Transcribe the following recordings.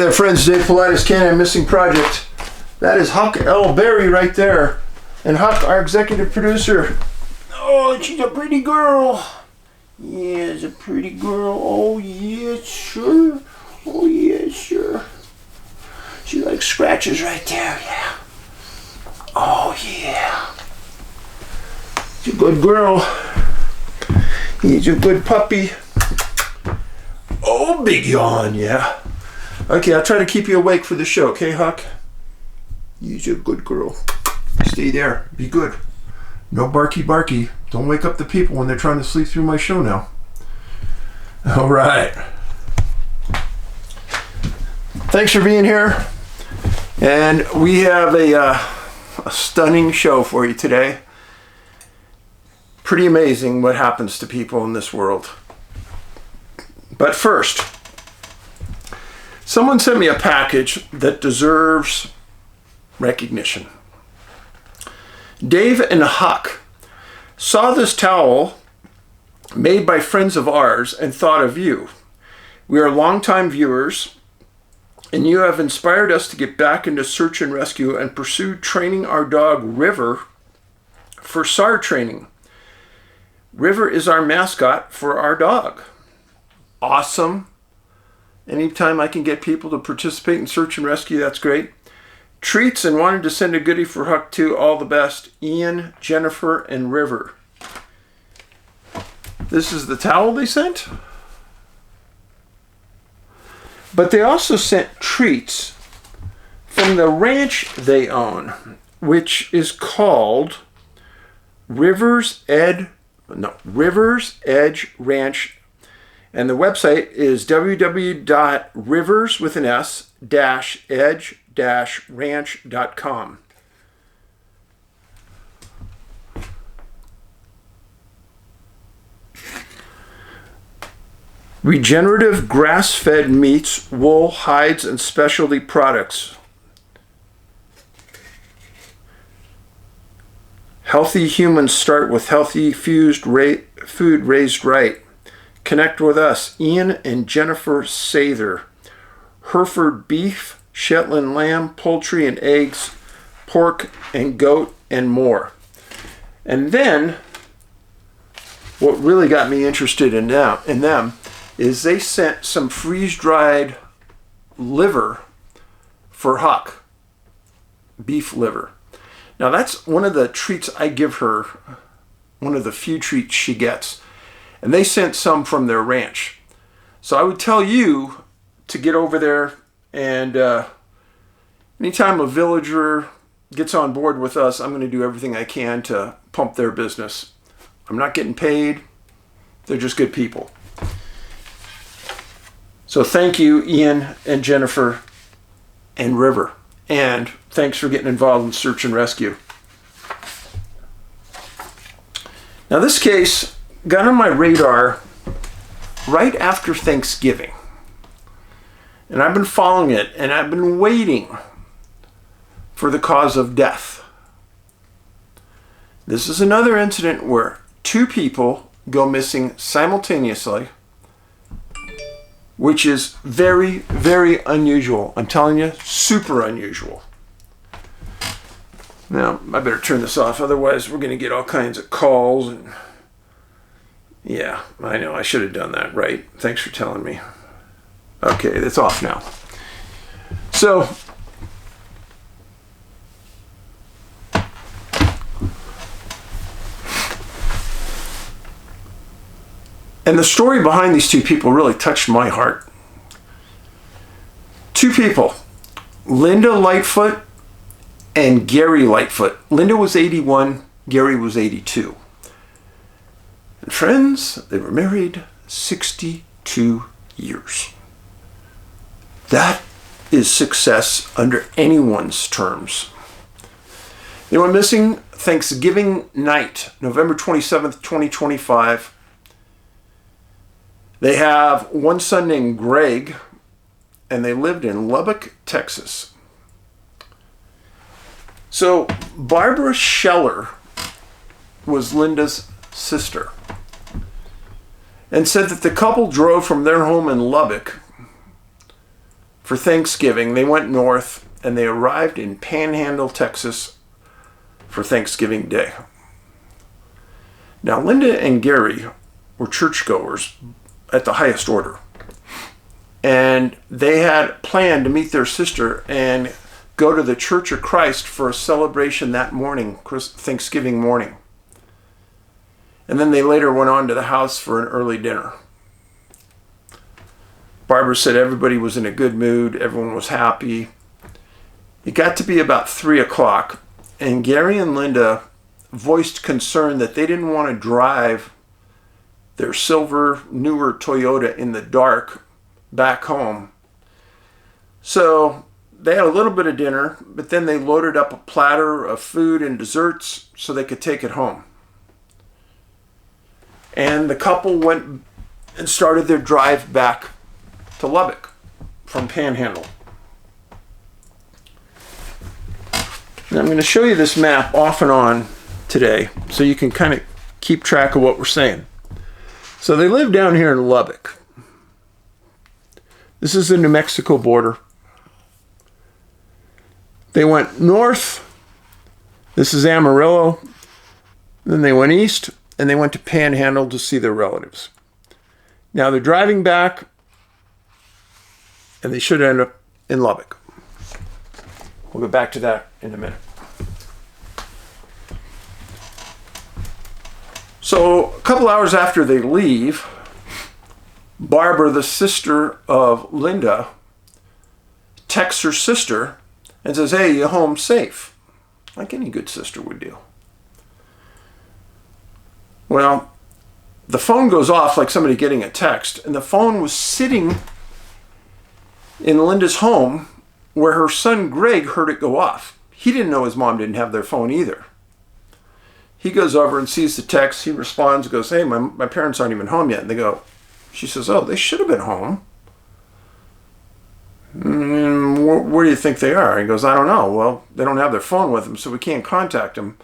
There, friends, Dave Paulides, Canine Missing Project. That is Huck L. Berry right there. And Huck, our executive producer. Oh, she's a pretty girl. Yeah, it's a pretty girl. Oh, yeah, sure. Oh, yeah, sure. She likes scratches right there, yeah. Oh, yeah. She's a good girl. He's a good puppy. Oh, big yawn, yeah. Okay, I'll try to keep you awake for the show, okay, Huck? You're a good girl. Stay there. Be good. No barky barky. Don't wake up the people when they're trying to sleep through my show now. All right. Thanks for being here. And we have a stunning show for you today. Pretty amazing what happens to people in this world. But first, someone sent me a package that deserves recognition. Dave and Huck saw this towel made by friends of ours and thought of you. We are longtime viewers, and you have inspired us to get back into search and rescue and pursue training our dog River for SAR training. River is our mascot for our dog. Awesome. Anytime I can get people to participate in search and rescue, that's great. Treats and wanted to send a goodie for Huck too. All the best. Ian, Jennifer, and River. This is the towel they sent. But they also sent treats from the ranch they own, which is called Rivers Edge Ranch. And the website is www.rivers-edge-ranch.com. Regenerative grass-fed meats, wool, hides, and specialty products. Healthy humans start with healthy food raised right. Connect with us, Ian and Jennifer Sather. Hereford beef, Shetland lamb, poultry and eggs, pork and goat, and more. And then, what really got me interested in them is they sent some freeze-dried liver for Huck. Beef liver. Now that's one of the treats I give her, one of the few treats she gets. And they sent some from their ranch. So I would tell you to get over there, and anytime a villager gets on board with us, I'm going to do everything I can to pump their business. I'm not getting paid. They're just good people. So thank you, Ian and Jennifer and River. And thanks for getting involved in search and rescue. Now this case got on my radar right after Thanksgiving. And I've been following it, and I've been waiting for the cause of death. This is another incident where two people go missing simultaneously, which is very, very unusual. I'm telling you, super unusual. Now, I better turn this off, otherwise we're going to get all kinds of calls. And yeah, I know, I should have done that, right? Thanks for telling me. Okay, it's off now. So, and the story behind these two people really touched my heart. Two people, Linda Lightfoot and Gary Lightfoot. Linda was 81, Gary was 82. And friends, they were married 62 years. That is success under anyone's terms. They went missing Thanksgiving night, November 27th, 2025. They have one son named Greg, and they lived in Lubbock, Texas. So Barbara Scheller was Linda's sister, and said that the couple drove from their home in Lubbock for Thanksgiving. They went north and they arrived in Panhandle, Texas for Thanksgiving Day. Now, Linda and Gary were churchgoers at the highest order. And they had planned to meet their sister and go to the Church of Christ for a celebration that morning, Thanksgiving morning. And then they later went on to the house for an early dinner. Barbara said everybody was in a good mood, everyone was happy. It got to be about 3 o'clock, and Gary and Linda voiced concern that they didn't want to drive their silver, newer Toyota in the dark back home. So they had a little bit of dinner, but then they loaded up a platter of food and desserts so they could take it home. And the couple went and started their drive back to Lubbock from Panhandle. And I'm going to show you this map off and on today so you can kind of keep track of what we're saying. So they live down here in Lubbock. This is the New Mexico border. They went north. This is Amarillo. Then they went east and they went to Panhandle to see their relatives. Now they're driving back and they should end up in Lubbock. We'll get back to that in a minute. So a couple hours after they leave, Barbara, the sister of Linda, texts her sister and says, "Hey, you home safe?" Like any good sister would do. Well, the phone goes off like somebody getting a text, and the phone was sitting in Linda's home where her son Greg heard it go off. He didn't know his mom didn't have their phone either. He goes over and sees the text. He responds, goes, "Hey, my parents aren't even home yet." And they go, she says, "Oh, they should have been home. Where do you think they are?" He goes, "I don't know." "Well, they don't have their phone with them, so we can't contact them.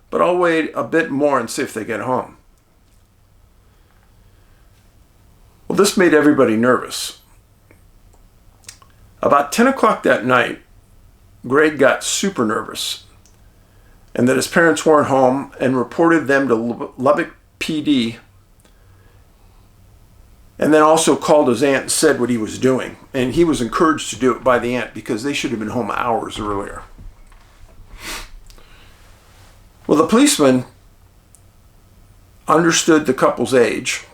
But I'll wait a bit more and see if they get home." Well, this made everybody nervous. About 10 o'clock that night, Greg got super nervous and that his parents weren't home and reported them to Lubbock PD, and then also called his aunt and said what he was doing. And he was encouraged to do it by the aunt because they should have been home hours earlier. Well, the policeman understood the couple's age,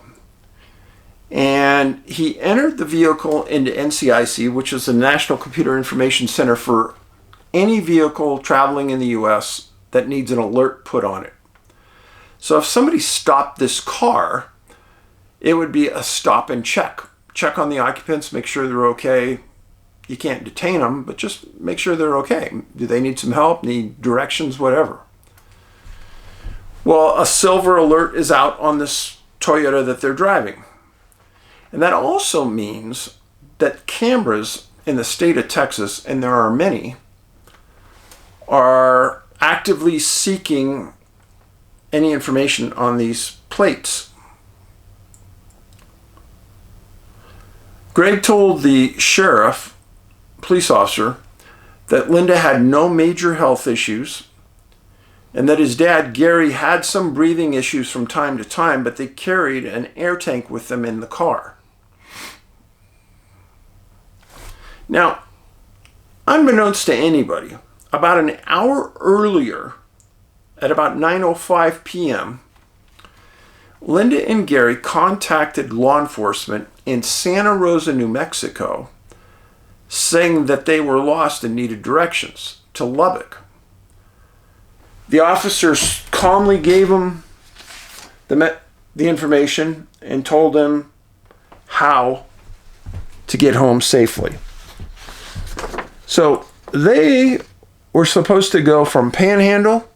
and he entered the vehicle into NCIC, which is the National Computer Information Center for any vehicle traveling in the U.S. that needs an alert put on it. So if somebody stopped this car, it would be a stop and check. Check on the occupants, make sure they're okay. You can't detain them, but just make sure they're okay. Do they need some help, need directions, whatever? Well, a silver alert is out on this Toyota that they're driving. And that also means that cameras in the state of Texas, and there are many, are actively seeking any information on these plates. Greg told the sheriff, police officer, that Linda had no major health issues and that his dad, Gary, had some breathing issues from time to time, but they carried an air tank with them in the car. Now, unbeknownst to anybody, about an hour earlier, at about 9:05 p.m., Linda and Gary contacted law enforcement in Santa Rosa, New Mexico, saying that they were lost and needed directions to Lubbock. The officers calmly gave them the information and told them how to get home safely. So they were supposed to go from Panhandle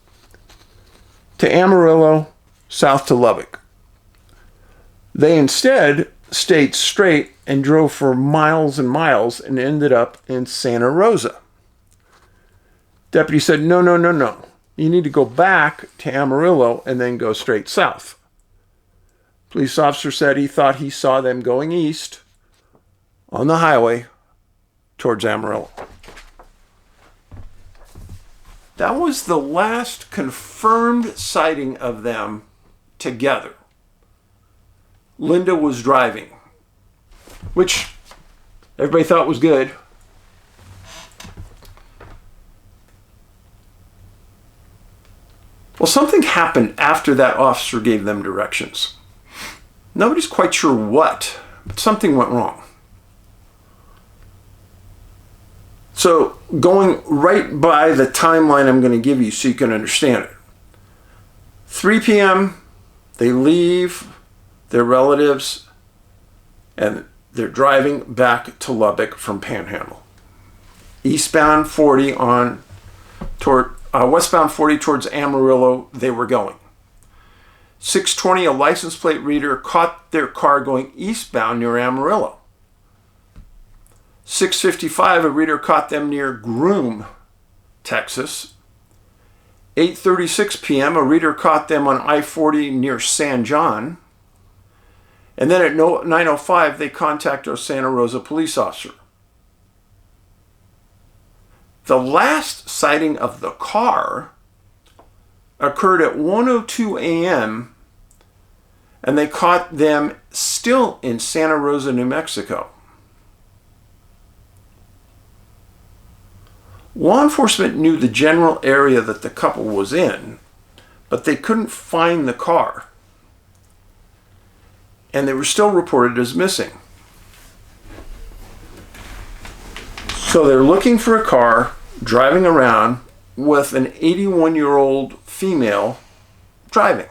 to Amarillo, south to Lubbock. They instead stayed straight and drove for miles and miles and ended up in Santa Rosa. Deputy said, no. You need to go back to Amarillo and then go straight south. Police officer said he thought he saw them going east on the highway towards Amarillo. That was the last confirmed sighting of them together. Linda was driving, which everybody thought was good. Well, something happened after that officer gave them directions. Nobody's quite sure what, but something went wrong. So, going right by the timeline I'm going to give you so you can understand it. 3 p.m., they leave their relatives and they're driving back to Lubbock from Panhandle. Eastbound 40 westbound 40 towards Amarillo, they were going. 6:20, a license plate reader caught their car going eastbound near Amarillo. 6:55, a reader caught them near Groom, Texas. 8:36 p.m., a reader caught them on I-40 near San John. And then at 9:05, they contacted a Santa Rosa police officer. The last sighting of the car occurred at 1:02 a.m., and they caught them still in Santa Rosa, New Mexico. Law enforcement knew the general area that the couple was in, but they couldn't find the car, and they were still reported as missing. So they're looking for a car, driving around with an 81-year-old female driving.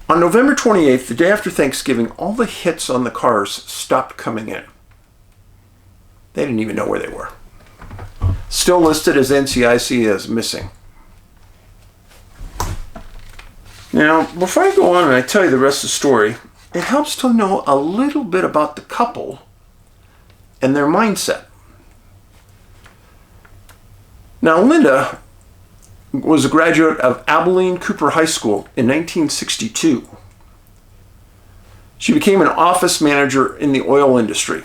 On November 28th, the day after Thanksgiving, all the hits on the cars stopped coming in. They didn't even know where they were. Still listed as NCIC as missing. Now, before I go on and I tell you the rest of the story, it helps to know a little bit about the couple and their mindset. Now, Linda was a graduate of Abilene Cooper High School in 1962. She became an office manager in the oil industry,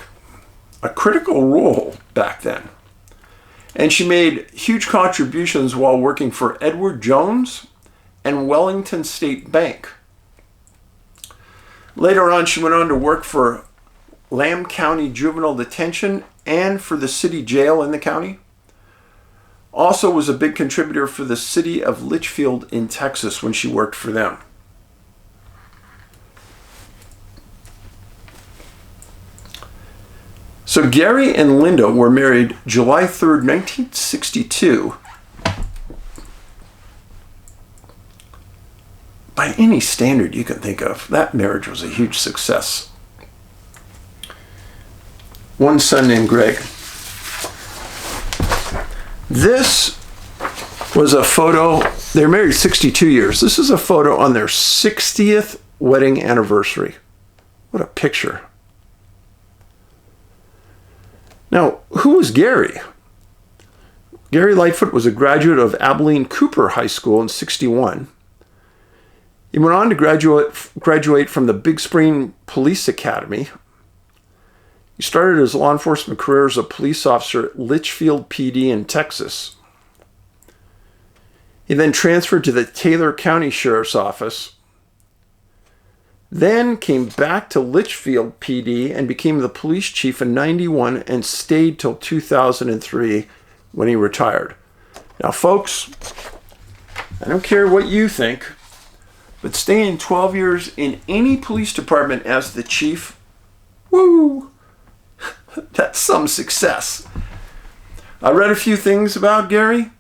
a critical role back then. And she made huge contributions while working for Edward Jones and Wellington State Bank. Later on, she went on to work for Lamb County Juvenile Detention and for the city jail in the county. Also was a big contributor for the city of Litchfield in Texas when she worked for them. So Gary and Linda were married July 3rd, 1962. By any standard you can think of, that marriage was a huge success. One son named Greg. This was a photo. They were married 62 years. This is a photo on their 60th wedding anniversary. What a picture. Now, who was Gary? Gary Lightfoot was a graduate of Abilene Cooper High School in 61. He went on to graduate from the Big Spring Police Academy. He started his law enforcement career as a police officer at Litchfield PD in Texas. He then transferred to the Taylor County Sheriff's Office, then came back to Litchfield PD and became the police chief in 91 and stayed till 2003 when he retired. Now, folks, I don't care what you think, but staying 12 years in any police department as the chief, woo! That's some success. I read a few things about Gary.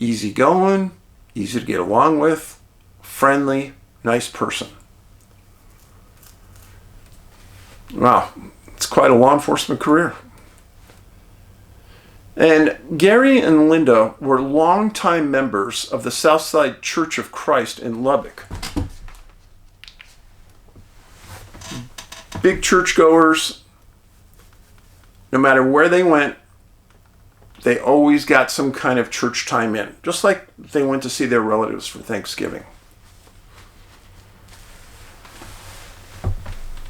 Easy going, easy to get along with, friendly, nice person. Wow, it's quite a law enforcement career. And Gary and Linda were longtime members of the Southside Church of Christ in Lubbock. Big churchgoers. No matter where they went, they always got some kind of church time in, just like they went to see their relatives for Thanksgiving.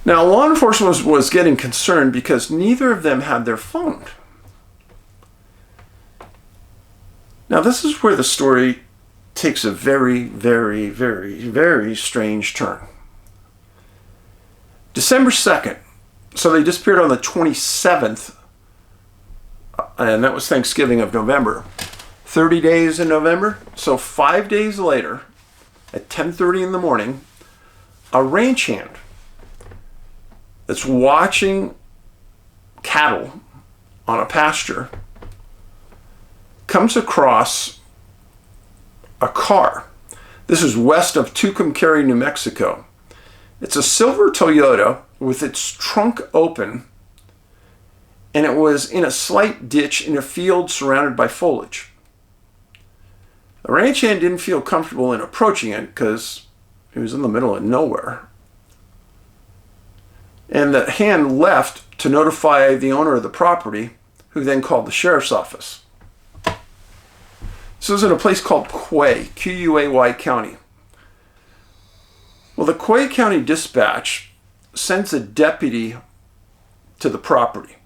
Now, law enforcement was getting concerned because neither of them had their phone. Now, this is where the story takes a very, very, very, very strange turn. December 2nd, so they disappeared on the 27th, and that was Thanksgiving of November. 30 days in November, so 5 days later, at 10:30 in the morning, a ranch hand that's watching cattle on a pasture comes across a car. This is west of Tucumcari, New Mexico. It's a silver Toyota with its trunk open, and it was in a slight ditch in a field surrounded by foliage. The ranch hand didn't feel comfortable in approaching it because it was in the middle of nowhere. And the hand left to notify the owner of the property, who then called the sheriff's office. This was in a place called Quay, Q-U-A-Y County. Well, the Quay County Dispatch sends a deputy to the property.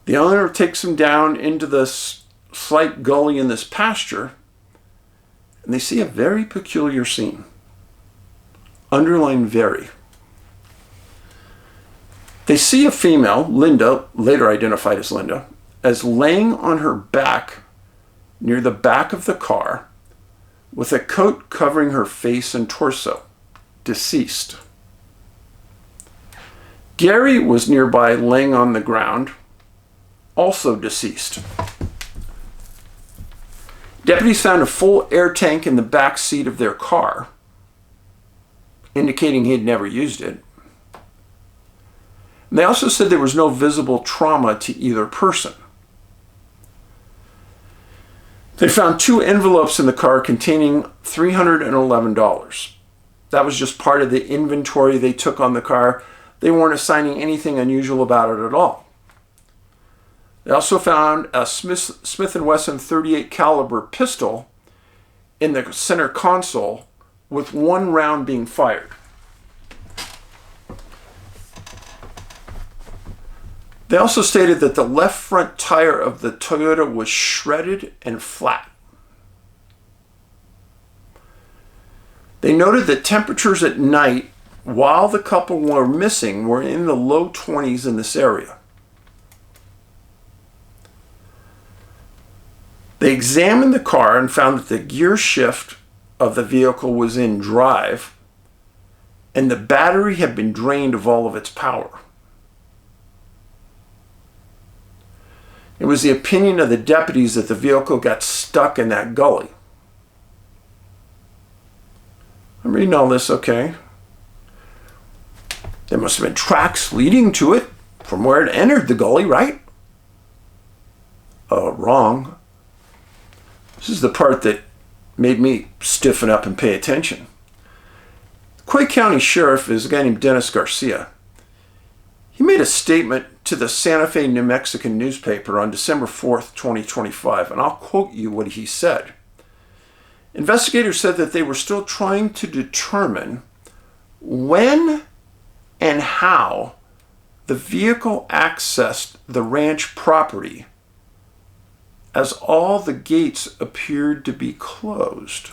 The owner takes him down into this slight gully in this pasture, and they see a very peculiar scene. Underline very. They see a female, Linda, later identified as Linda, as laying on her back near the back of the car with a coat covering her face and torso, deceased. Gary was nearby laying on the ground, also deceased. Deputies found a full air tank in the back seat of their car, indicating he had never used it. And they also said there was no visible trauma to either person. They found 2 envelopes in the car containing $311. That was just part of the inventory they took on the car. They weren't assigning anything unusual about it at all. They also found a Smith & Wesson .38 caliber pistol in the center console with 1 round being fired. They also stated that the left front tire of the Toyota was shredded and flat. They noted that temperatures at night while the couple were missing were in the low 20s in this area. They examined the car and found that the gear shift of the vehicle was in drive, and the battery had been drained of all of its power. It was the opinion of the deputies that the vehicle got stuck in that gully. I'm reading all this, okay. There must have been tracks leading to it from where it entered the gully, right? Wrong. This is the part that made me stiffen up and pay attention. Quay County Sheriff is a guy named Dennis Garcia. He made a statement to the Santa Fe, New Mexican newspaper on December 4th, 2025, and I'll quote you what he said. Investigators said that they were still trying to determine when and how the vehicle accessed the ranch property, as all the gates appeared to be closed.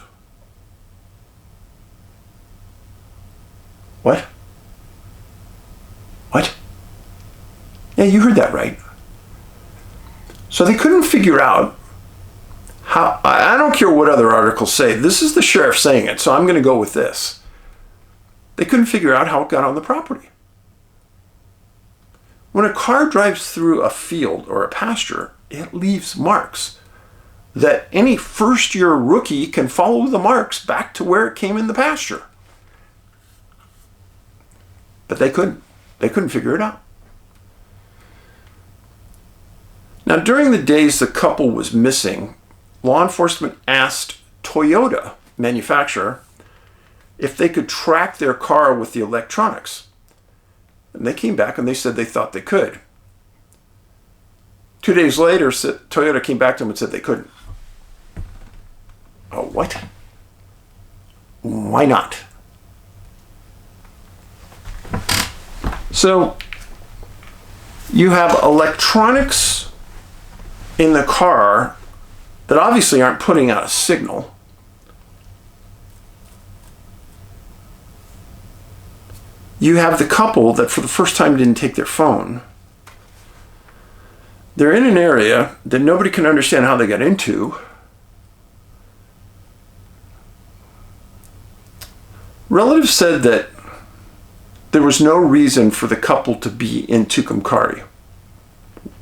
What? What? Yeah, you heard that right. So they couldn't figure out how, I don't care what other articles say, this is the sheriff saying it, so I'm going to go with this. They couldn't figure out how it got on the property. When a car drives through a field or a pasture, it leaves marks that any first-year rookie can follow the marks back to where it came in the pasture. But they couldn't. They couldn't figure it out. Now, during the days the couple was missing, law enforcement asked Toyota manufacturer if they could track their car with the electronics. And they came back and they said they thought they could. 2 days later, Toyota came back to them and said they couldn't. Oh, what? Why not? So you have electronics in the car that obviously aren't putting out a signal. You have the couple that for the first time didn't take their phone. They're in an area that nobody can understand how they got into. Relatives said that there was no reason for the couple to be in Tucumcari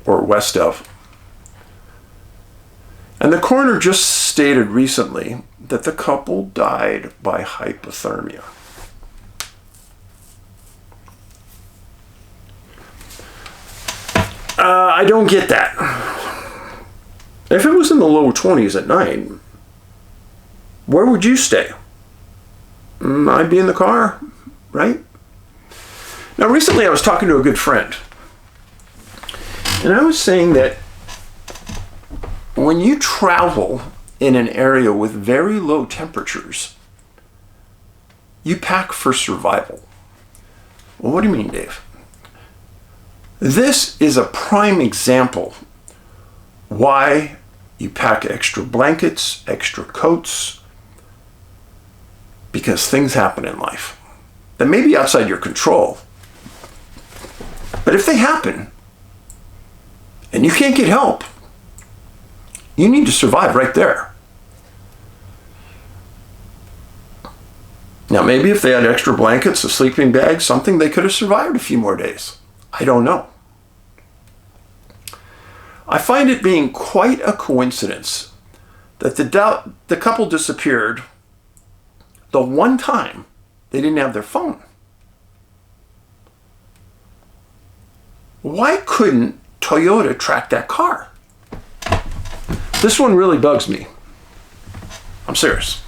or west of. And the coroner just stated recently that the couple died by hypothermia. I don't get that. If it was in the low 20s at night, where would you stay? I'd be in the car, right? Now, recently I was talking to a good friend, and I was saying that when you travel in an area with very low temperatures, you pack for survival. Well, what do you mean, Dave? This is a prime example why you pack extra blankets, extra coats, because things happen in life that may be outside your control. But if they happen and you can't get help, you need to survive right there. Now, maybe if they had extra blankets, a sleeping bag, something, they could have survived a few more days. I don't know. I find it being quite a coincidence that the couple disappeared the one time they didn't have their phone. Why couldn't Toyota track that car? This one really bugs me. I'm serious.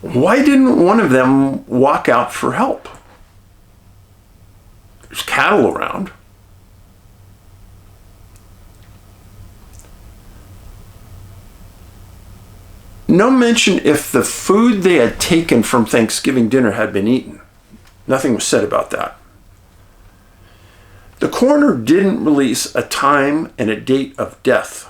Why didn't one of them walk out for help? There's cattle around. No mention if the food they had taken from Thanksgiving dinner had been eaten. Nothing was said about that. The coroner didn't release a time and a date of death.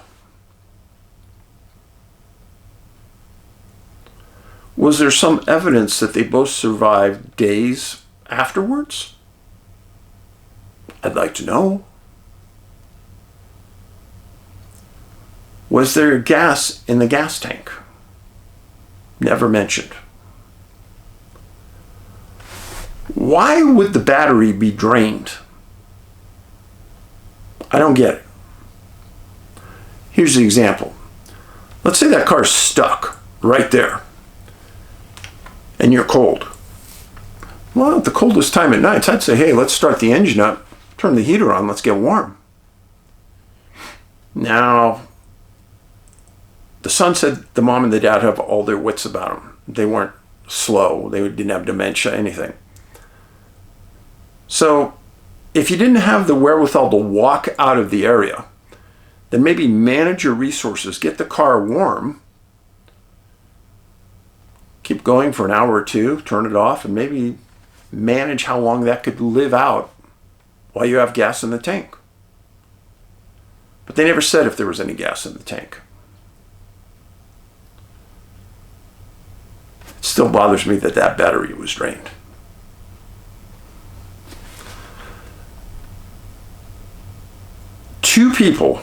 Was there some evidence that they both survived days afterwards? I'd like to know. Was there gas in the gas tank? Never mentioned. Why would the battery be drained? I don't get it. Here's the example. Let's say that car's stuck right there and you're cold. Well, at the coldest time at night, I'd say, hey, let's start the engine up, turn the heater on, let's get warm. Now, the son said the mom and the dad have all their wits about them. They weren't slow. They didn't have dementia, anything. So if you didn't have the wherewithal to walk out of the area, then maybe manage your resources, get the car warm, keep going for an hour or two, turn it off, and maybe manage how long that could live out while you have gas in the tank. But they never said if there was any gas in the tank. It still bothers me that that battery was drained. Two people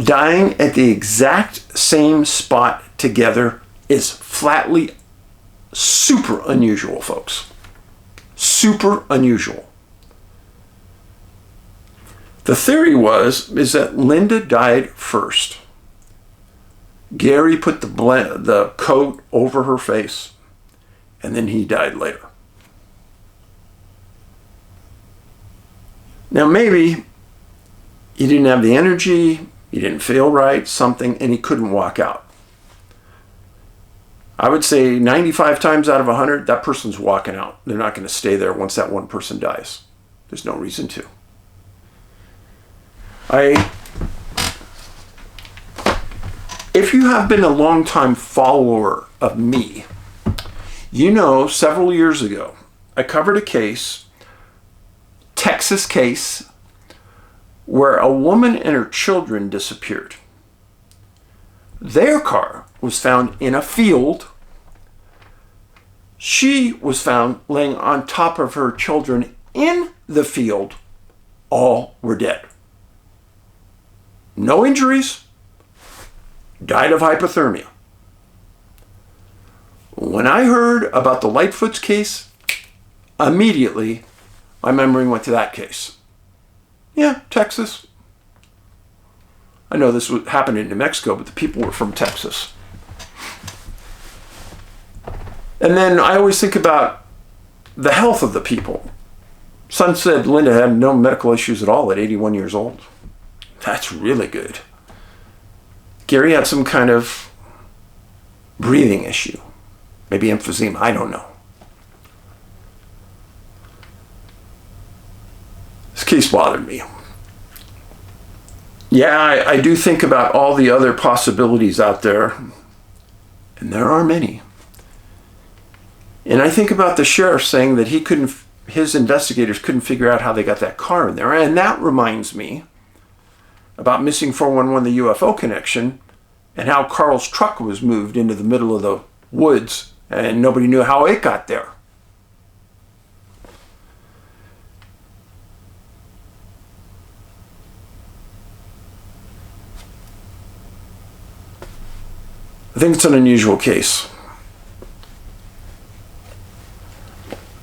dying at the exact same spot together is flatly super unusual, folks. Super unusual. The theory is that Linda died first. Gary put the coat over her face, and then he died later. Now maybe he didn't have the energy, he didn't feel right, something, and he couldn't walk out. I would say 95 times out of 100, that person's walking out. They're not going to stay there once that one person dies. There's no reason to. If you have been a longtime follower of me, you know several years ago I covered a case, Texas case, where a woman and her children disappeared. Their car was found in a field. She was found laying on top of her children in the field. All were dead. No injuries. Died of hypothermia. When I heard about the Lightfoot's case, immediately my memory went to that case. Yeah, Texas. I know this happened in New Mexico, but the people were from Texas. And then I always think about the health of the people. Son said Linda had no medical issues at all at 81 years old. That's really good. Gary had some kind of breathing issue. Maybe emphysema, I don't know. This case bothered me. Yeah, I do think about all the other possibilities out there, and there are many. And I think about the sheriff saying that his investigators couldn't figure out how they got that car in there. And that reminds me about missing 411, the UFO connection, and how Carl's truck was moved into the middle of the woods, and nobody knew how it got there. I think it's an unusual case.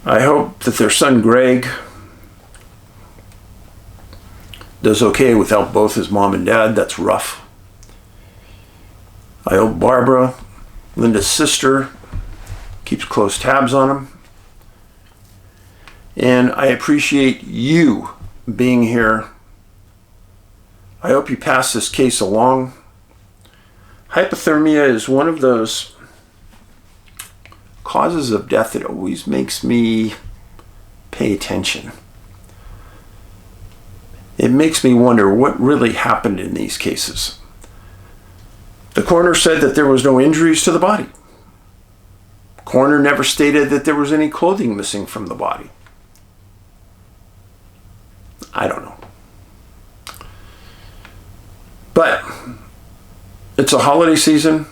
I hope that their son Greg does okay without both his mom and dad. That's rough. I hope Barbara, Linda's sister, keeps close tabs on him. And I appreciate you being here. I hope you pass this case along. Hypothermia is one of those causes of death that always makes me pay attention. It makes me wonder what really happened in these cases. The coroner said that there was no injuries to the body. Coroner never stated that there was any clothing missing from the body. I don't know. But it's a holiday season.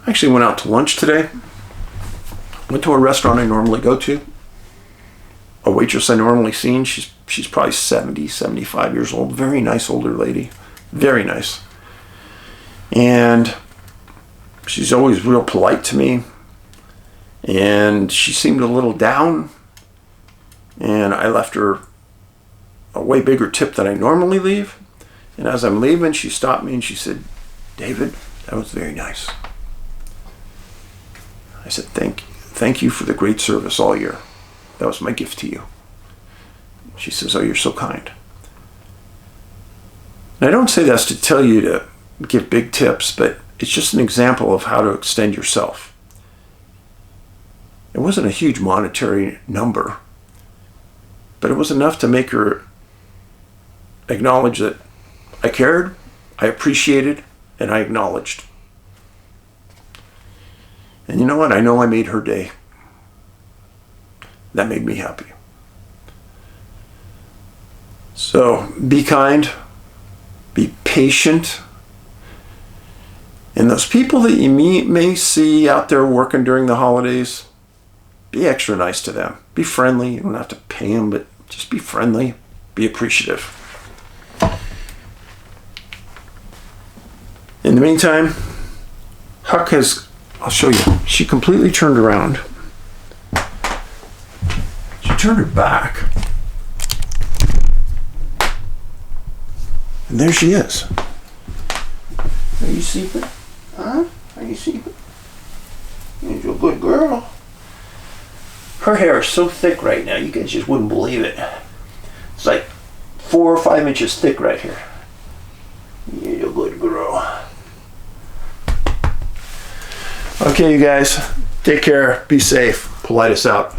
I actually went out to lunch today. Went to a restaurant I normally go to. A waitress I normally seen. She's probably 70, 75 years old. Very nice older lady. Very nice. And she's always real polite to me. And she seemed a little down. And I left her a way bigger tip than I normally leave. And as I'm leaving, she stopped me and she said, "David, that was very nice." I said, Thank you for the great service all year. That was my gift to you." She says, "Oh, you're so kind." And I don't say that's to tell you to give big tips, but it's just an example of how to extend yourself. It wasn't a huge monetary number, but it was enough to make her acknowledge that I cared, I appreciated, and I acknowledged. And you know what? I know I made her day. That made me happy. So be kind, be patient, and those people that you may see out there working during the holidays, be extra nice to them. Be friendly. You don't have to pay them, but just be friendly. Be appreciative. In the meantime, Huck has, I'll show you, she completely turned around. She turned her back. And there she is. Are you sleeping? Huh? Are you sleeping? You're a good girl. Her hair is so thick right now, you guys just wouldn't believe it. It's like 4 or 5 inches thick right here. You're a good girl. Okay, you guys, take care, be safe. Paulides out.